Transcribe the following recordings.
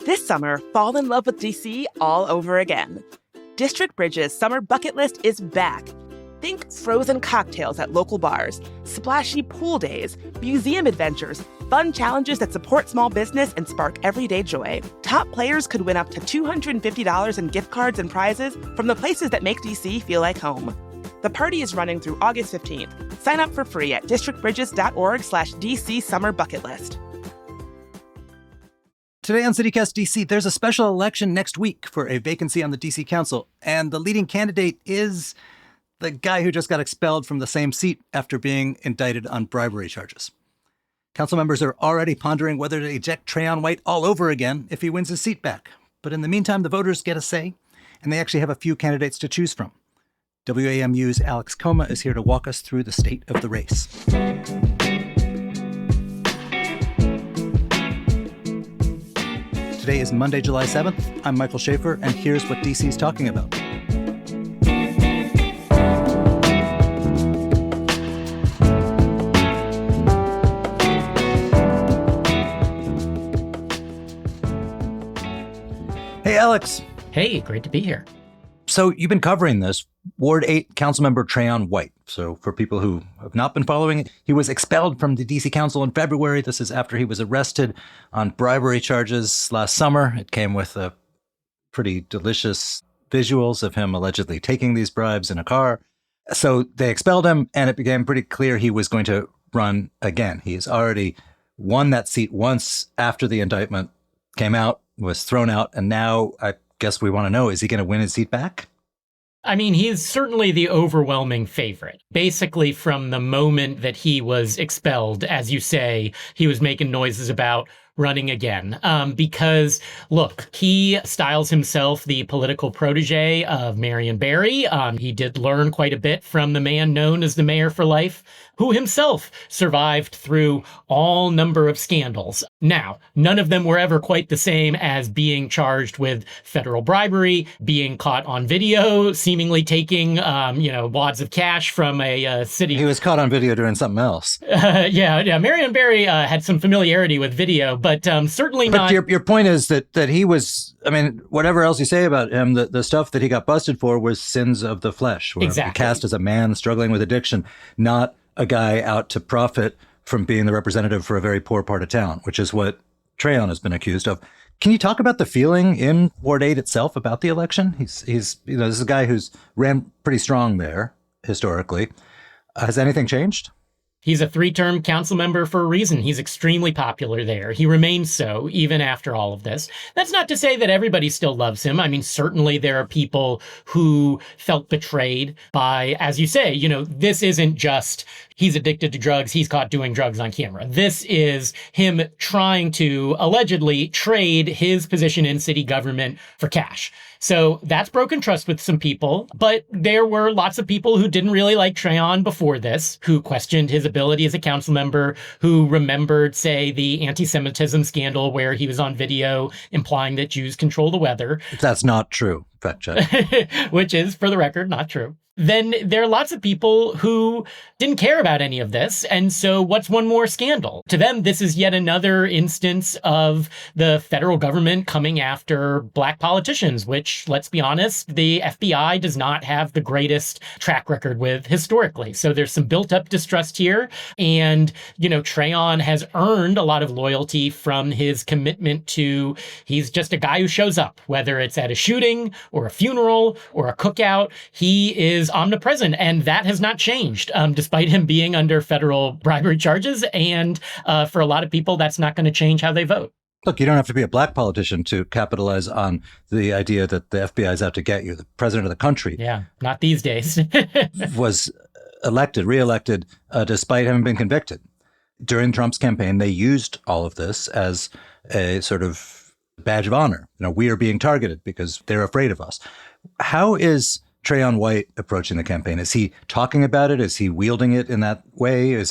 This summer, fall in love with DC all over again. District Bridge's summer bucket list is back. Think frozen cocktails at local bars, splashy pool days, museum adventures, fun challenges that support small business and spark everyday joy. Top players could win up to $250 in gift cards and prizes from the places that make DC feel like home. The party is running through August 15th. Sign up for free at districtbridges.org/DC Summer Bucket List. Today on CityCast DC, there's a special election next week for a vacancy on the DC Council, and the leading candidate is the guy who just got expelled from the same seat after being indicted on bribery charges. Council members are already pondering whether to eject Trayon White all over again if he wins his seat back. But in the meantime, the voters get a say, and they actually have a few candidates to choose from. WAMU's Alex Koma is here to walk us through the state of the race. Today is Monday, July 7th. I'm Michael Schaefer, and here's what DC's talking about. Hey, Alex. Hey, great to be here. So you've been covering this. Ward 8 Councilmember Trayon White. So for people who have not been following it, he was expelled from the DC Council in February. This is after he was arrested on bribery charges last summer. It came with pretty delicious visuals of him allegedly taking these bribes in a car. So they expelled him, and it became pretty clear he was going to run again. He's already won that seat once after the indictment came out, was thrown out, and now I guess we want to know, is he going to win his seat back? I mean, he is certainly the overwhelming favorite. Basically, from the moment that he was expelled, as you say, he was making noises about running again. Because, look, he styles himself the political protege of Marion Barry. He did learn quite a bit from the man known as the mayor for life, who himself survived through all number of scandals. Now, none of them were ever quite the same as being charged with federal bribery, being caught on video, seemingly taking, wads of cash from a city. He was caught on video doing something else. Yeah. Marion Barry had some familiarity with video, but certainly not. But your point is that he was, I mean, whatever else you say about him, the stuff that he got busted for was sins of the flesh. Exactly. Cast as a man struggling with addiction, not a guy out to profit from being the representative for a very poor part of town, which is what Trayon has been accused of. Can you talk about the feeling in Ward 8 itself about the election? He's this is a guy who's ran pretty strong there historically. Has anything changed? He's a 3-term council member for a reason. He's extremely popular there. He remains so, even after all of this. That's not to say that everybody still loves him. I mean, certainly there are people who felt betrayed by, as you say, this isn't just he's addicted to drugs, he's caught doing drugs on camera. This is him trying to allegedly trade his position in city government for cash. So that's broken trust with some people, but there were lots of people who didn't really like Trayon before this, who questioned his ability as a council member, who remembered, say, the anti-Semitism scandal where he was on video implying that Jews control the weather. That's not true, fact check. Which is, for the record, not true. Then there are lots of people who didn't care about any of this. And so what's one more scandal? To them, this is yet another instance of the federal government coming after black politicians, which, let's be honest, the FBI does not have the greatest track record with historically. So there's some built up distrust here. And, Trayon has earned a lot of loyalty from his commitment to, he's just a guy who shows up, whether it's at a shooting or a funeral or a cookout. He is omnipresent, and that has not changed, despite him being under federal bribery charges. And for a lot of people, that's not going to change how they vote. Look, you don't have to be a black politician to capitalize on the idea that the FBI is out to get you. The president of the country. Yeah, not these days. was reelected, despite having been convicted. During Trump's campaign, they used all of this as a sort of badge of honor. We are being targeted because they're afraid of us. How is Trayon White approaching the campaign? Is he talking about it? Is he wielding it in that way?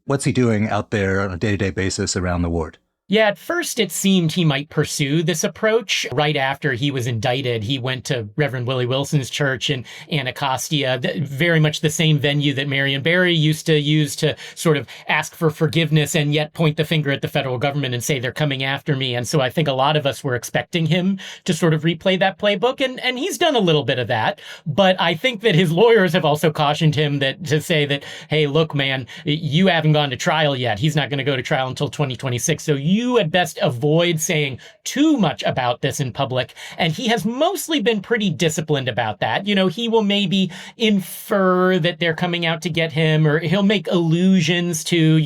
What's he doing out there on a day-to-day basis around the ward? Yeah, at first it seemed he might pursue this approach. Right after he was indicted, he went to Reverend Willie Wilson's church in Anacostia, very much the same venue that Marion Barry used to use to sort of ask for forgiveness and yet point the finger at the federal government and say they're coming after me. And so I think a lot of us were expecting him to sort of replay that playbook, and he's done a little bit of that. But I think that his lawyers have also cautioned him to say that, hey, look, man, you haven't gone to trial yet. He's not going to go to trial until 2026. So you at best avoid saying too much about this in public. And he has mostly been pretty disciplined about that. He will maybe infer that they're coming out to get him, or he'll make allusions to,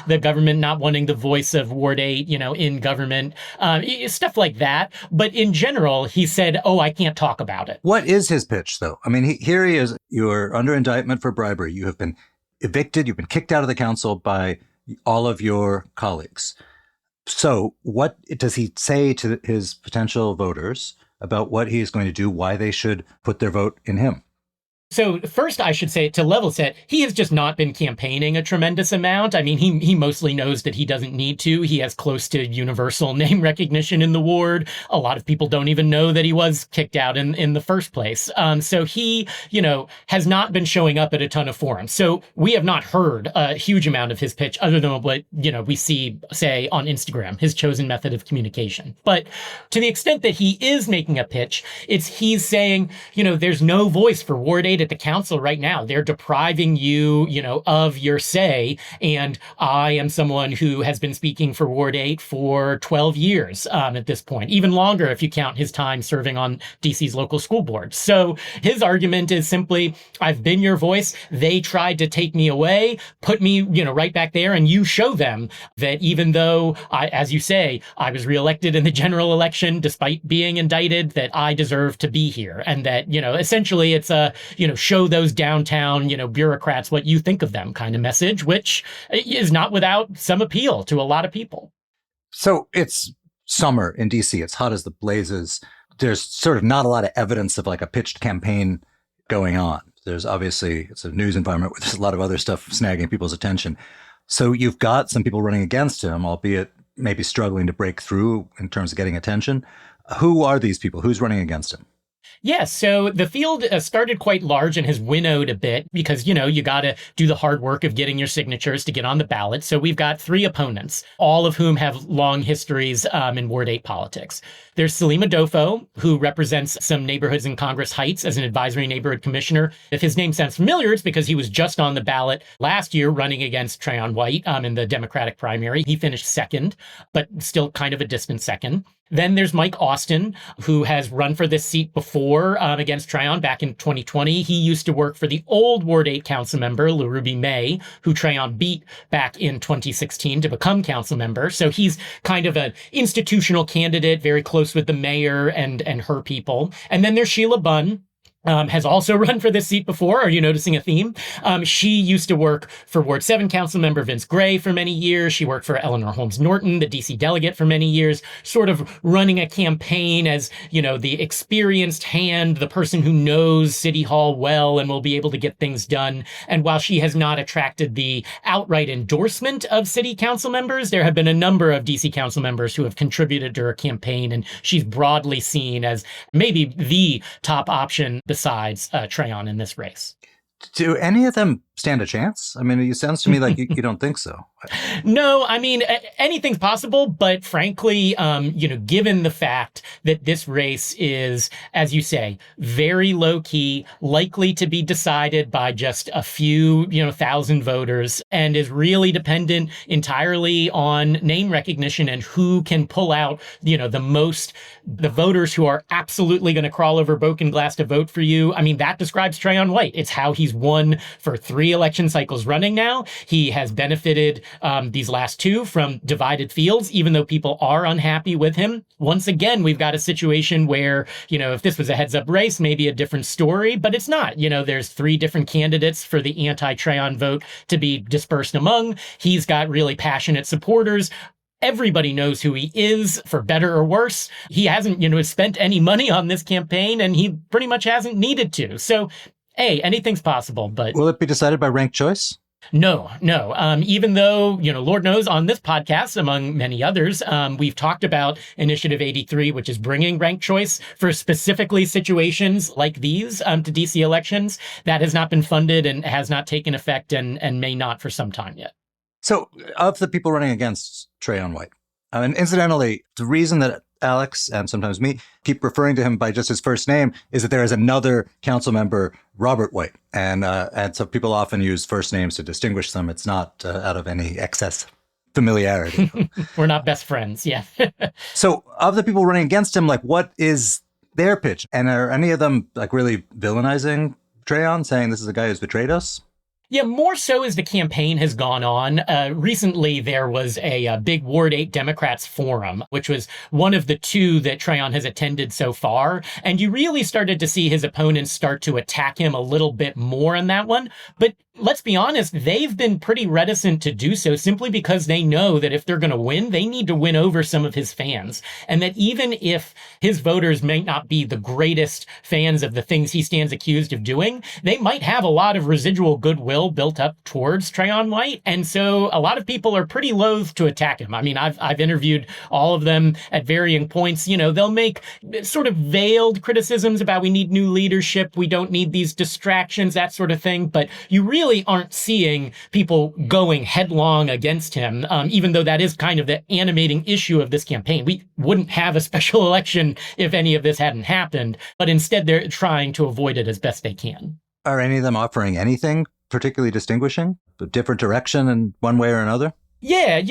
the government not wanting the voice of Ward 8, in government, stuff like that. But in general, he said, oh, I can't talk about it. What is his pitch, though? I mean, here he is. You're under indictment for bribery. You have been evicted. You've been kicked out of the council by all of your colleagues. So what does he say to his potential voters about what he is going to do, why they should put their vote in him? So first, I should say, to level set, he has just not been campaigning a tremendous amount. I mean, he mostly knows that he doesn't need to. He has close to universal name recognition in the ward. A lot of people don't even know that he was kicked out in the first place. So he, has not been showing up at a ton of forums. So we have not heard a huge amount of his pitch other than what, we see, say, on Instagram, his chosen method of communication. But to the extent that he is making a pitch, he's saying, there's no voice for Ward 8 at the council right now. They're depriving you, of your say. And I am someone who has been speaking for Ward 8 for 12 years at this point, even longer if you count his time serving on DC's local school board. So his argument is simply, I've been your voice. They tried to take me away, put me, right back there. And you show them that even though as you say, I was reelected in the general election, despite being indicted, that I deserve to be here. And that, essentially it's a, show those downtown, bureaucrats what you think of them kind of message, which is not without some appeal to a lot of people. So it's summer in DC. It's hot as the blazes. There's sort of not a lot of evidence of like a pitched campaign going on. There's obviously, it's a news environment where there's a lot of other stuff snagging people's attention. So you've got some people running against him, albeit maybe struggling to break through in terms of getting attention. Who are these people? Who's running against him? Yeah, so the field started quite large and has winnowed a bit because, you got to do the hard work of getting your signatures to get on the ballot. So we've got 3 opponents, all of whom have long histories in Ward 8 politics. There's Salima Dofo, who represents some neighborhoods in Congress Heights as an advisory neighborhood commissioner. If his name sounds familiar, it's because he was just on the ballot last year running against Trayon White in the Democratic primary. He finished second, but still kind of a distant second. Then there's Mike Austin, who has run for this seat before against Trayon back in 2020. He used to work for the old Ward 8 council member, LaRuby May, who Trayon beat back in 2016 to become council member. So he's kind of an institutional candidate, very close with the mayor and her people. And then there's Sheila Bunn, has also run for this seat before. Are you noticing a theme? She used to work for Ward 7 council member Vince Gray for many years. She worked for Eleanor Holmes Norton, the DC delegate, for many years, sort of running a campaign as, the experienced hand, the person who knows City Hall well and will be able to get things done. And while she has not attracted the outright endorsement of city council members, there have been a number of DC council members who have contributed to her campaign, and she's broadly seen as maybe the top option besides Trayon in this race. Do any of them stand a chance? I mean, it sounds to me like you don't think so. No, I mean, anything's possible, but frankly, given the fact that this race is, as you say, very low key, likely to be decided by just a few, thousand voters, and is really dependent entirely on name recognition and who can pull out, the voters who are absolutely going to crawl over broken glass to vote for you. I mean, that describes Trayon White. It's how he's won for 3 election cycles running now. He has benefited these last 2 from divided fields, even though people are unhappy with him. Once again, we've got a situation where, if this was a heads-up race, maybe a different story, but it's not. There's 3 different candidates for the anti-Trayon vote to be dispersed among. He's got really passionate supporters. Everybody knows who he is, for better or worse. He hasn't, spent any money on this campaign, and he pretty much hasn't needed to. So, anything's possible, but... Will it be decided by ranked choice? No. Even though, Lord knows on this podcast, among many others, we've talked about Initiative 83, which is bringing ranked choice for specifically situations like these to DC elections. That has not been funded and has not taken effect and may not for some time yet. So of the people running against Trayon White, and incidentally, the reason that Alex and sometimes me keep referring to him by just his first name is that there is another council member, Robert White. And so people often use first names to distinguish them. It's not out of any excess familiarity. We're not best friends. Yeah. So of the people running against him, what is their pitch? And are any of them really villainizing Trayon, saying this is a guy who's betrayed us? Yeah, more so as the campaign has gone on. Recently, there was a big Ward 8 Democrats forum, which was one of the two that Trayon has attended so far. And you really started to see his opponents start to attack him a little bit more on that one. But let's be honest, they've been pretty reticent to do so simply because they know that if they're going to win, they need to win over some of his fans. And that even if his voters may not be the greatest fans of the things he stands accused of doing, they might have a lot of residual goodwill built up towards Trayon White. And so a lot of people are pretty loath to attack him. I mean, I've interviewed all of them at varying points. They'll make sort of veiled criticisms about we need new leadership, we don't need these distractions, that sort of thing. But you really aren't seeing people going headlong against him, even though that is kind of the animating issue of this campaign. We wouldn't have a special election if any of this hadn't happened, but instead they're trying to avoid it as best they can. Are any of them offering anything particularly distinguishing? A different direction in one way or another? Yeah,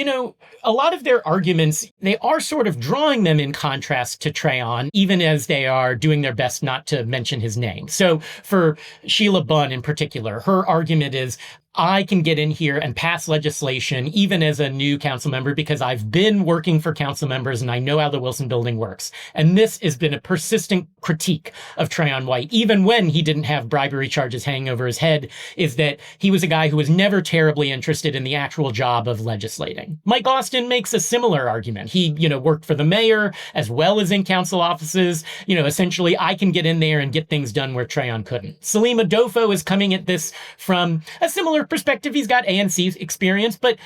a lot of their arguments, they are sort of drawing them in contrast to Trayon, even as they are doing their best not to mention his name. So for Sheila Bunn in particular, her argument is, I can get in here and pass legislation, even as a new council member, because I've been working for council members and I know how the Wilson building works. And this has been a persistent critique of Trayon White, even when he didn't have bribery charges hanging over his head, is that he was a guy who was never terribly interested in the actual job of legislating. Mike Austin makes a similar argument. He, worked for the mayor as well as in council offices. Essentially, I can get in there and get things done where Trayon couldn't. Salim Adolfo is coming at this from a similar perspective. He's got ANC experience, but,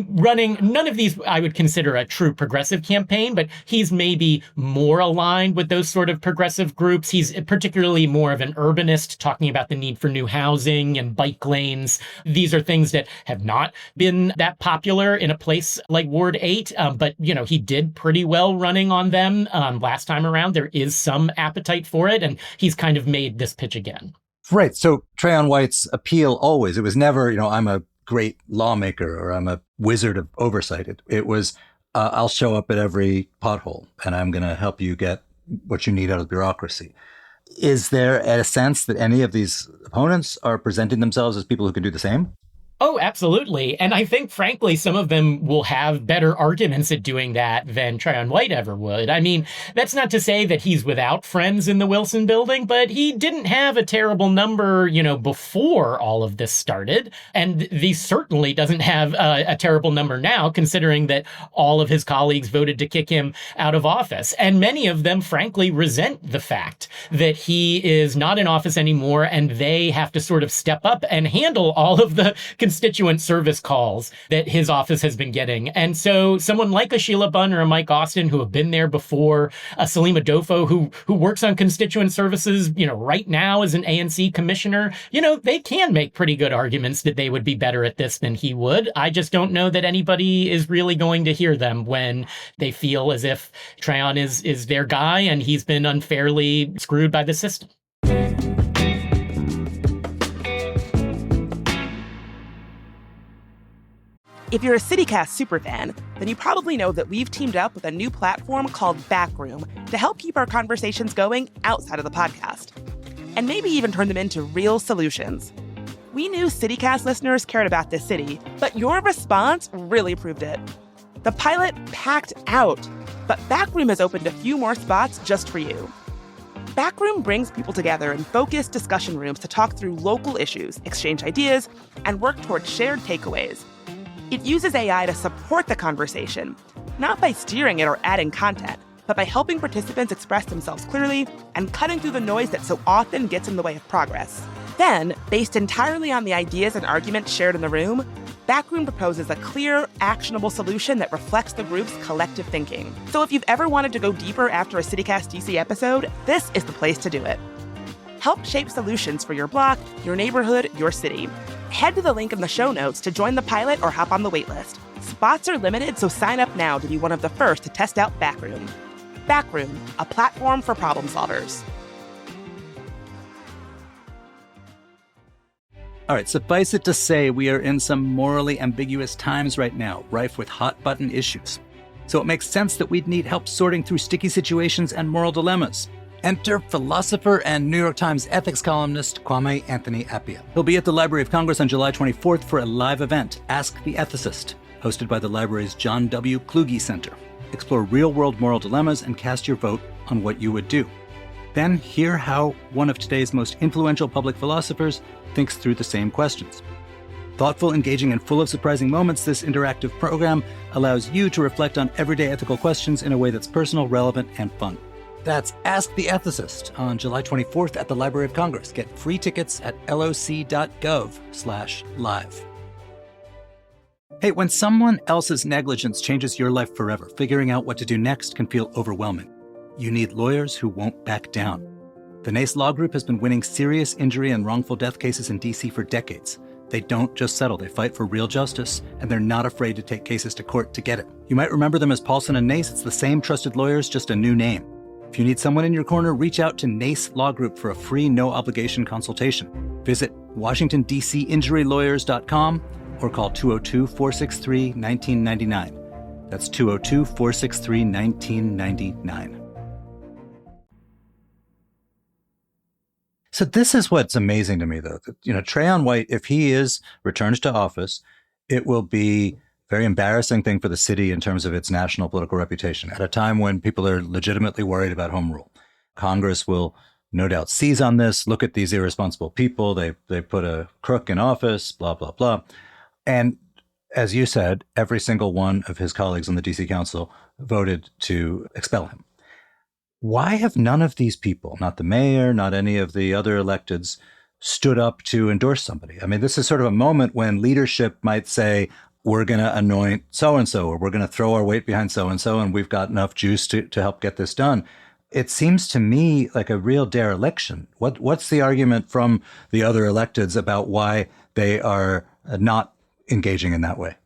running none of these I would consider a true progressive campaign, but he's maybe more aligned with those sort of progressive groups. He's particularly more of an urbanist, talking about the need for new housing and bike lanes. These are things that have not been that popular in a place like Ward 8, but, he did pretty well running on them last time around. There is some appetite for it, and he's kind of made this pitch again. Right. So Trayon White's appeal always, it was never, I'm a great lawmaker or I'm a wizard of oversight. It was, I'll show up at every pothole and I'm going to help you get what you need out of bureaucracy. Is there a sense that any of these opponents are presenting themselves as people who can do the same? Oh, absolutely. And I think, frankly, some of them will have better arguments at doing that than Trayon White ever would. I mean, that's not to say that he's without friends in the Wilson building, but he didn't have a terrible number, before all of this started. And he certainly doesn't have a terrible number now, considering that all of his colleagues voted to kick him out of office. And many of them, frankly, resent the fact that he is not in office anymore and they have to sort of step up and handle all of the constituent service calls that his office has been getting. And so someone like a Sheila Bunn or a Mike Austin who have been there before, a Salim Adolfo who works on constituent services, right now as an ANC commissioner, they can make pretty good arguments that they would be better at this than he would. I just don't know that anybody is really going to hear them when they feel as if Trayon is their guy and he's been unfairly screwed by the system. If you're a CityCast superfan, then you probably know that we've teamed up with a new platform called Backroom to help keep our conversations going outside of the podcast, and maybe even turn them into real solutions. We knew CityCast listeners cared about this city, but your response really proved it. The pilot packed out, but Backroom has opened a few more spots just for you. Backroom brings people together in focused discussion rooms to talk through local issues, exchange ideas, and work toward shared takeaways. It uses AI to support the conversation, not by steering it or adding content, but by helping participants express themselves clearly and cutting through the noise that so often gets in the way of progress. Then, based entirely on the ideas and arguments shared in the room, Backroom proposes a clear, actionable solution that reflects the group's collective thinking. So if you've ever wanted to go deeper after a CityCast DC episode, this is the place to do it. Help shape solutions for your block, your neighborhood, your city. Head to the link in the show notes to join the pilot or hop on the waitlist. Spots are limited, so sign up now to be one of the first to test out Backroom. Backroom, a platform for problem solvers. All right, suffice it to say, we are in some morally ambiguous times right now, rife with hot-button issues. So it makes sense that we'd need help sorting through sticky situations and moral dilemmas. Enter philosopher and New York Times ethics columnist Kwame Anthony Appiah. He'll be at the Library of Congress on July 24th for a live event, Ask the Ethicist, hosted by the library's John W. Kluge Center. Explore real-world moral dilemmas and cast your vote on what you would do. Then hear how one of today's most influential public philosophers thinks through the same questions. Thoughtful, engaging, and full of surprising moments, this interactive program allows you to reflect on everyday ethical questions in a way that's personal, relevant, and fun. That's Ask the Ethicist on July 24th at the Library of Congress. Get free tickets at loc.gov/live. Hey, when someone else's negligence changes your life forever, figuring out what to do next can feel overwhelming. You need lawyers who won't back down. The NACE Law Group has been winning serious injury and wrongful death cases in D.C. for decades. They don't just settle, they fight for real justice, and they're not afraid to take cases to court to get it. You might remember them as Paulson and Nace. It's the same trusted lawyers, just a new name. If you need someone in your corner, reach out to NACE Law Group for a free, no-obligation consultation. Visit WashingtonDCInjuryLawyers.com or call 202-463-1999. That's 202-463-1999. So this is what's amazing to me, though. Trayon White, if he returns to office, it will be a very embarrassing thing for the city in terms of its national political reputation at a time when people are legitimately worried about home rule. Congress will no doubt seize on this. Look at these irresponsible people. They put a crook in office, blah, blah, blah. And as you said, every single one of his colleagues on the DC Council voted to expel him. Why have none of these people, not the mayor, not any of the other electeds, stood up to endorse somebody? I mean, this is sort of a moment when leadership might say, we're going to anoint so-and-so, or we're going to throw our weight behind so-and-so, and we've got enough juice to help get this done. It seems to me like a real dereliction. What's the argument from the other electeds about why they are not engaging in that way?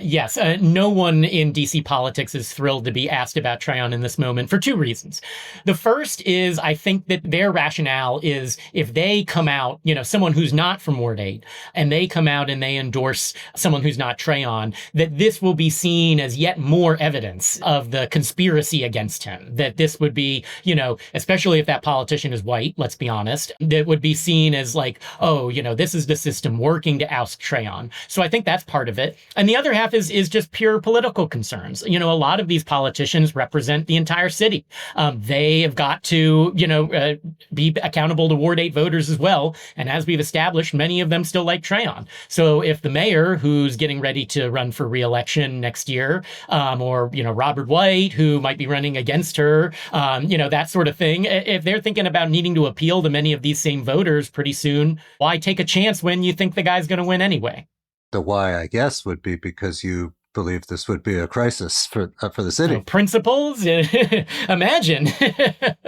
Yes, no one in DC politics is thrilled to be asked about Trayon in this moment for two reasons. The first is I think that their rationale is if they come out, someone who's not from Ward 8, and they come out and they endorse someone who's not Trayon, that this will be seen as yet more evidence of the conspiracy against him. That this would be, especially if that politician is white, let's be honest, that would be seen as like, oh, this is the system working to oust Trayon. So I think that's part of it. And the other half is just pure political concerns. A lot of these politicians represent the entire city. They have got to, be accountable to Ward 8 voters as well. And as we've established, many of them still like Trayon. So if the mayor, who's getting ready to run for re-election next year, or, Robert White, who might be running against her, that sort of thing, if they're thinking about needing to appeal to many of these same voters pretty soon, why take a chance when you think the guy's going to win anyway? The why, I guess, would be because you believe this would be a crisis for the city. Principles? Imagine.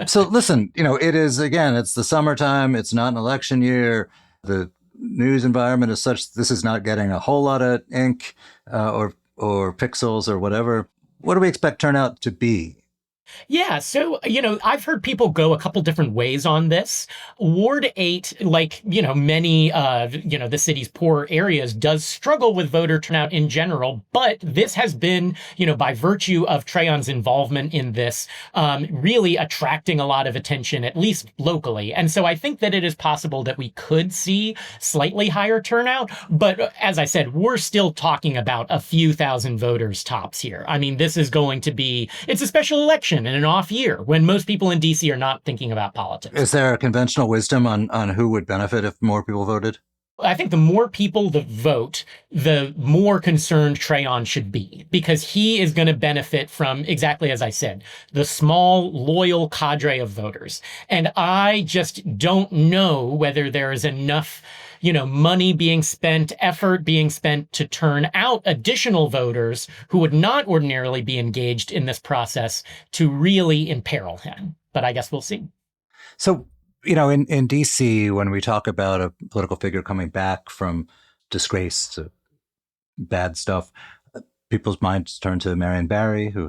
So listen, it is, again, it's the summertime. It's not an election year. The news environment is such, this is not getting a whole lot of ink or pixels or whatever. What do we expect turnout to be? Yeah, so, I've heard people go a couple different ways on this. Ward 8, like, many of, the city's poor areas, does struggle with voter turnout in general. But this has been, by virtue of Trayon's involvement in this, really attracting a lot of attention, at least locally. And so I think that it is possible that we could see slightly higher turnout. But as I said, we're still talking about a few thousand voters tops here. I mean, this is going to be, it's a special election in an off year when most people in DC are not thinking about politics. Is there a conventional wisdom on who would benefit if more people voted? I think the more people that vote, the more concerned Trayon should be, because he is going to benefit from, exactly as I said, the small, loyal cadre of voters. And I just don't know whether there is enough, money being spent, effort being spent to turn out additional voters who would not ordinarily be engaged in this process to really imperil him. But I guess we'll see. So, in D.C., when we talk about a political figure coming back from disgrace to bad stuff, people's minds turn to Marion Barry, who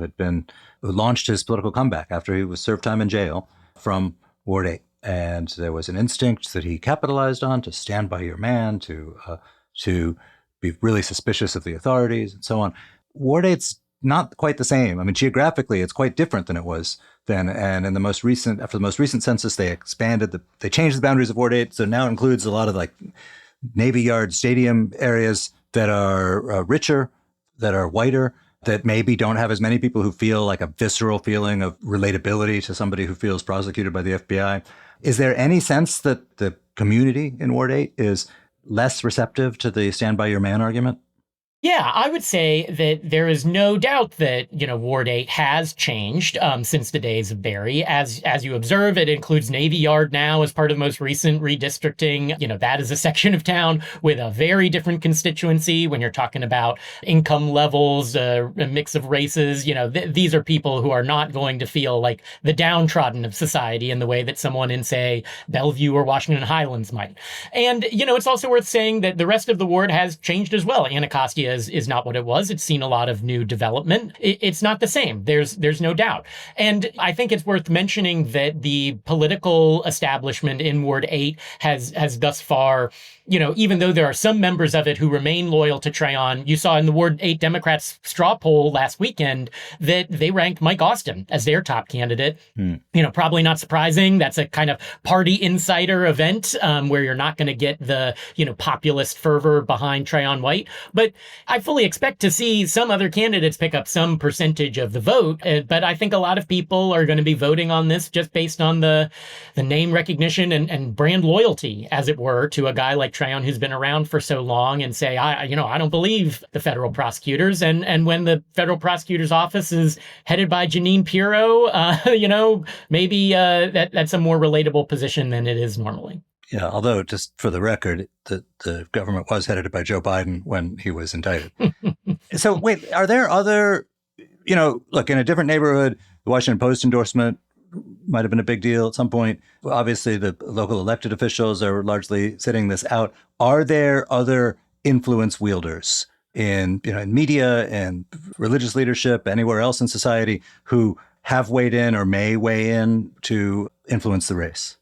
launched his political comeback after he was served time in jail from Ward 8. And there was an instinct that he capitalized on to stand by your man, to be really suspicious of the authorities and so on. Ward 8's not quite the same. I mean, geographically, it's quite different than it was then. And in after the most recent census, they changed the boundaries of Ward 8. So now it includes a lot of like Navy Yard Stadium areas that are richer, that are whiter, that maybe don't have as many people who feel like a visceral feeling of relatability to somebody who feels prosecuted by the FBI. Is there any sense that the community in Ward 8 is less receptive to the stand by your man argument? Yeah, I would say that there is no doubt that, Ward 8 has changed since the days of Barry. As you observe, it includes Navy Yard now as part of the most recent redistricting. That is a section of town with a very different constituency when you're talking about income levels, a mix of races. These are people who are not going to feel like the downtrodden of society in the way that someone in, say, Bellevue or Washington Highlands might. And, it's also worth saying that the rest of the ward has changed as well. Anacostia is not what it was. It's seen a lot of new development. It's not the same. There's no doubt. And I think it's worth mentioning that the political establishment in Ward 8 has thus far, even though there are some members of it who remain loyal to Trayon, you saw in the Ward 8 Democrats straw poll last weekend that they ranked Mike Austin as their top candidate. Probably not surprising. That's a kind of party insider event where you're not going to get the, populist fervor behind Trayon White. But I fully expect to see some other candidates pick up some percentage of the vote. But I think a lot of people are going to be voting on this just based on the name recognition and brand loyalty, as it were, to a guy like Trayon who's been around for so long, and say, I don't believe the federal prosecutors. And when the federal prosecutor's office is headed by Janine Pirro, maybe that's a more relatable position than it is normally. Yeah, although just for the record, the government was headed by Joe Biden when he was indicted. So wait, are there other, look, in a different neighborhood, the Washington Post endorsement might have been a big deal at some point. Obviously, the local elected officials are largely sitting this out. Are there other influence wielders in media and religious leadership, anywhere else in society, who have weighed in or may weigh in to influence the race?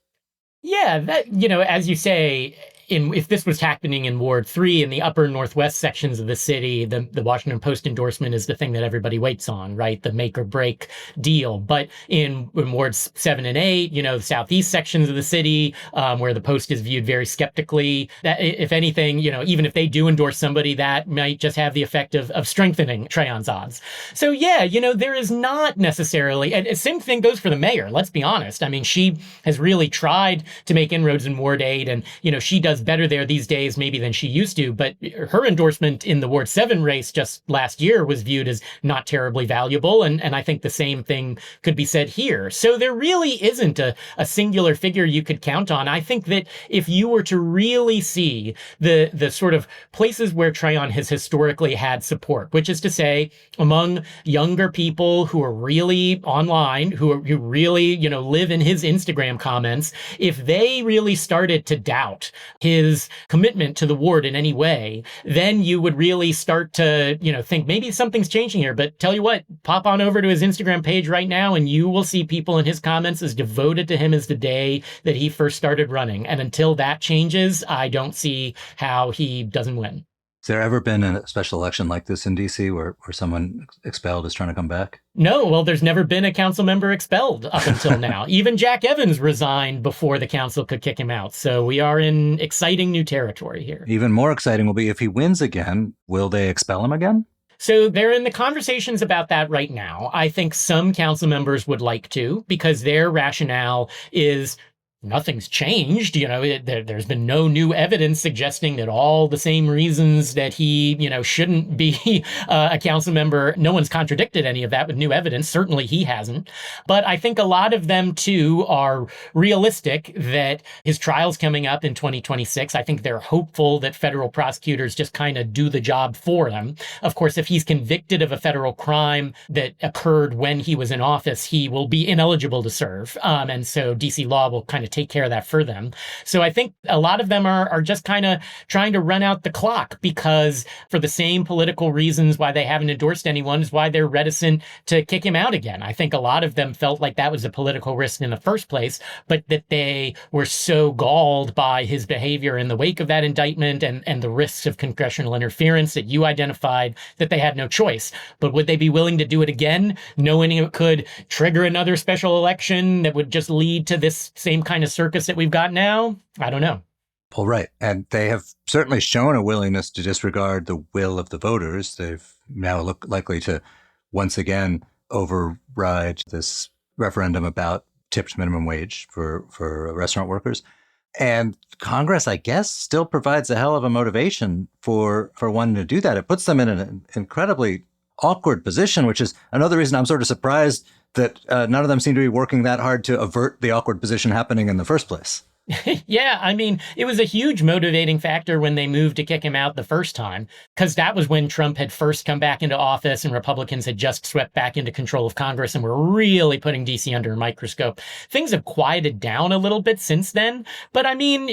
Yeah, that, as you say, if this was happening in Ward 3 in the upper northwest sections of the city, the Washington Post endorsement is the thing that everybody waits on, right? The make or break deal. But in Wards 7 and 8, the southeast sections of the city, where the Post is viewed very skeptically, that if anything, even if they do endorse somebody, that might just have the effect of strengthening Trayon's odds. So yeah, there is not necessarily, and same thing goes for the mayor, let's be honest. I mean, she has really tried to make inroads in Ward 8, and, she does better there these days maybe than she used to, but her endorsement in the Ward 7 race just last year was viewed as not terribly valuable, and I think the same thing could be said here. So there really isn't a singular figure you could count on. I think that if you were to really see the sort of places where Trayon has historically had support, which is to say among younger people who are really online, who really, live in his Instagram comments, if they really started to doubt his commitment to the ward in any way, then you would really start to, think maybe something's changing here. But tell you what, pop on over to his Instagram page right now and you will see people in his comments as devoted to him as the day that he first started running. And until that changes, I don't see how he doesn't win. Has there ever been a special election like this in D.C. where someone expelled is trying to come back? No, well, there's never been a council member expelled up until now. Even Jack Evans resigned before the council could kick him out. So we are in exciting new territory here. Even more exciting will be if he wins again, will they expel him again? So they're in the conversations about that right now. I think some council members would like to, because their rationale is nothing's changed. There's been no new evidence suggesting that all the same reasons that he, shouldn't be a council member, no one's contradicted any of that with new evidence. Certainly he hasn't. But I think a lot of them, too, are realistic that his trial's coming up in 2026. I think they're hopeful that federal prosecutors just kind of do the job for them. Of course, if he's convicted of a federal crime that occurred when he was in office, he will be ineligible to serve. And so DC law will kind of take care of that for them. So I think a lot of them are just kind of trying to run out the clock, because for the same political reasons why they haven't endorsed anyone is why they're reticent to kick him out again. I think a lot of them felt like that was a political risk in the first place, but that they were so galled by his behavior in the wake of that indictment and the risks of congressional interference that you identified, that they had no choice. But would they be willing to do it again, knowing it could trigger another special election that would just lead to this same kind of circus that we've got now? I don't know. Well, right. And they have certainly shown a willingness to disregard the will of the voters. They've now look likely to once again override this referendum about tipped minimum wage for restaurant workers. And Congress, I guess, still provides a hell of a motivation for one to do that. It puts them in an incredibly awkward position, which is another reason I'm sort of surprised that none of them seem to be working that hard to avert the awkward position happening in the first place. Yeah, I mean, it was a huge motivating factor when they moved to kick him out the first time, because that was when Trump had first come back into office and Republicans had just swept back into control of Congress and were really putting DC under a microscope. Things have quieted down a little bit since then. But I mean,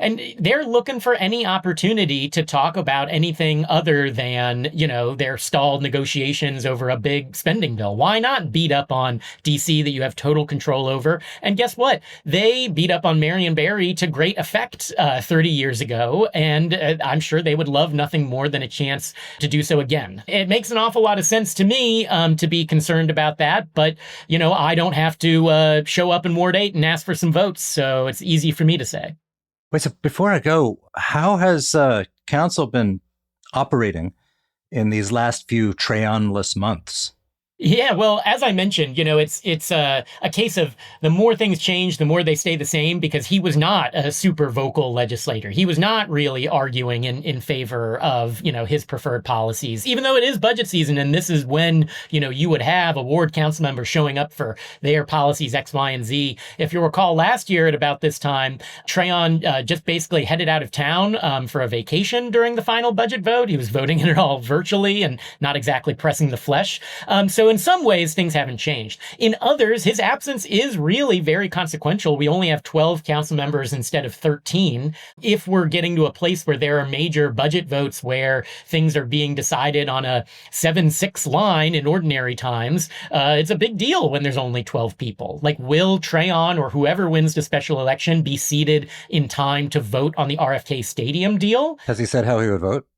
and they're looking for any opportunity to talk about anything other than, their stalled negotiations over a big spending bill. Why not beat up on DC that you have total control over? And guess what? They beat up on Marion Barry to great effect 30 years ago, and I'm sure they would love nothing more than a chance to do so again. It makes an awful lot of sense to me to be concerned about that, but, I don't have to show up in Ward 8 and ask for some votes, so it's easy for me to say. Wait, so before I go, how has council been operating in these last few Trayon-less months? Yeah, well, as I mentioned, it's a case of the more things change, the more they stay the same, because he was not a super vocal legislator. He was not really arguing in favor of, his preferred policies, even though it is budget season. And this is when, you would have a ward council member showing up for their policies X, Y, and Z. If you recall last year at about this time, Trayon just basically headed out of town for a vacation during the final budget vote. He was voting it all virtually and not exactly pressing the flesh. So in some ways, things haven't changed. In others, his absence is really very consequential. We only have 12 council members instead of 13. If we're getting to a place where there are major budget votes where things are being decided on a 7-6 line in ordinary times, it's a big deal when there's only 12 people. Like, will Trayon or whoever wins the special election be seated in time to vote on the RFK Stadium deal? Has he said how he would vote?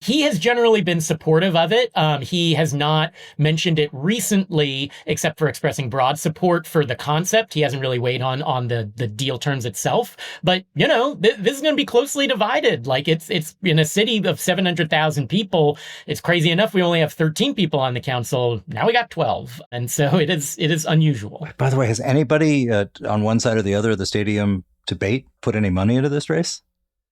He has generally been supportive of it. He has not mentioned it recently, except for expressing broad support for the concept. He hasn't really weighed on the deal terms itself. But, this is going to be closely divided. Like, it's in a city of 700,000 people. It's crazy enough. We only have 13 people on the council. Now we got 12. And so it is unusual. By the way, has anybody on one side or the other of the stadium debate put any money into this race?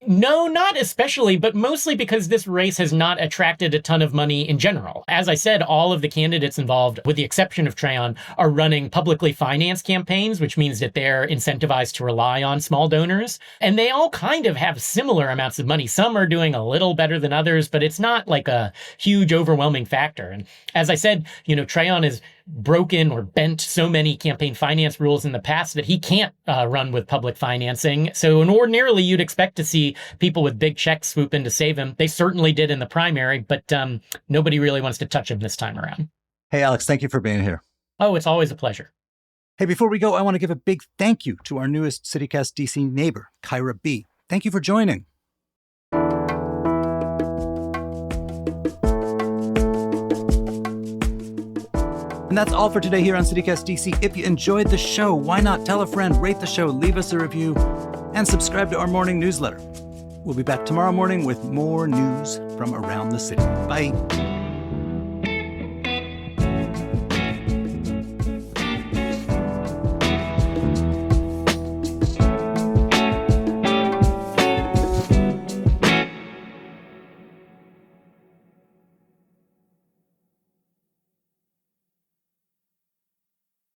No, not especially, but mostly because this race has not attracted a ton of money in general. As I said, all of the candidates involved, with the exception of Trayon, are running publicly financed campaigns, which means that they're incentivized to rely on small donors. And they all kind of have similar amounts of money. Some are doing a little better than others, but it's not like a huge, overwhelming factor. And as I said, Trayon is broken or bent so many campaign finance rules in the past that he can't run with public financing. So ordinarily, you'd expect to see people with big checks swoop in to save him. They certainly did in the primary, but nobody really wants to touch him this time around. Hey, Alex, thank you for being here. Oh, it's always a pleasure. Hey, before we go, I want to give a big thank you to our newest CityCast DC neighbor, Kyra B. Thank you for joining. And that's all for today here on CityCast DC. If you enjoyed the show, why not tell a friend, rate the show, leave us a review, and subscribe to our morning newsletter. We'll be back tomorrow morning with more news from around the city. Bye.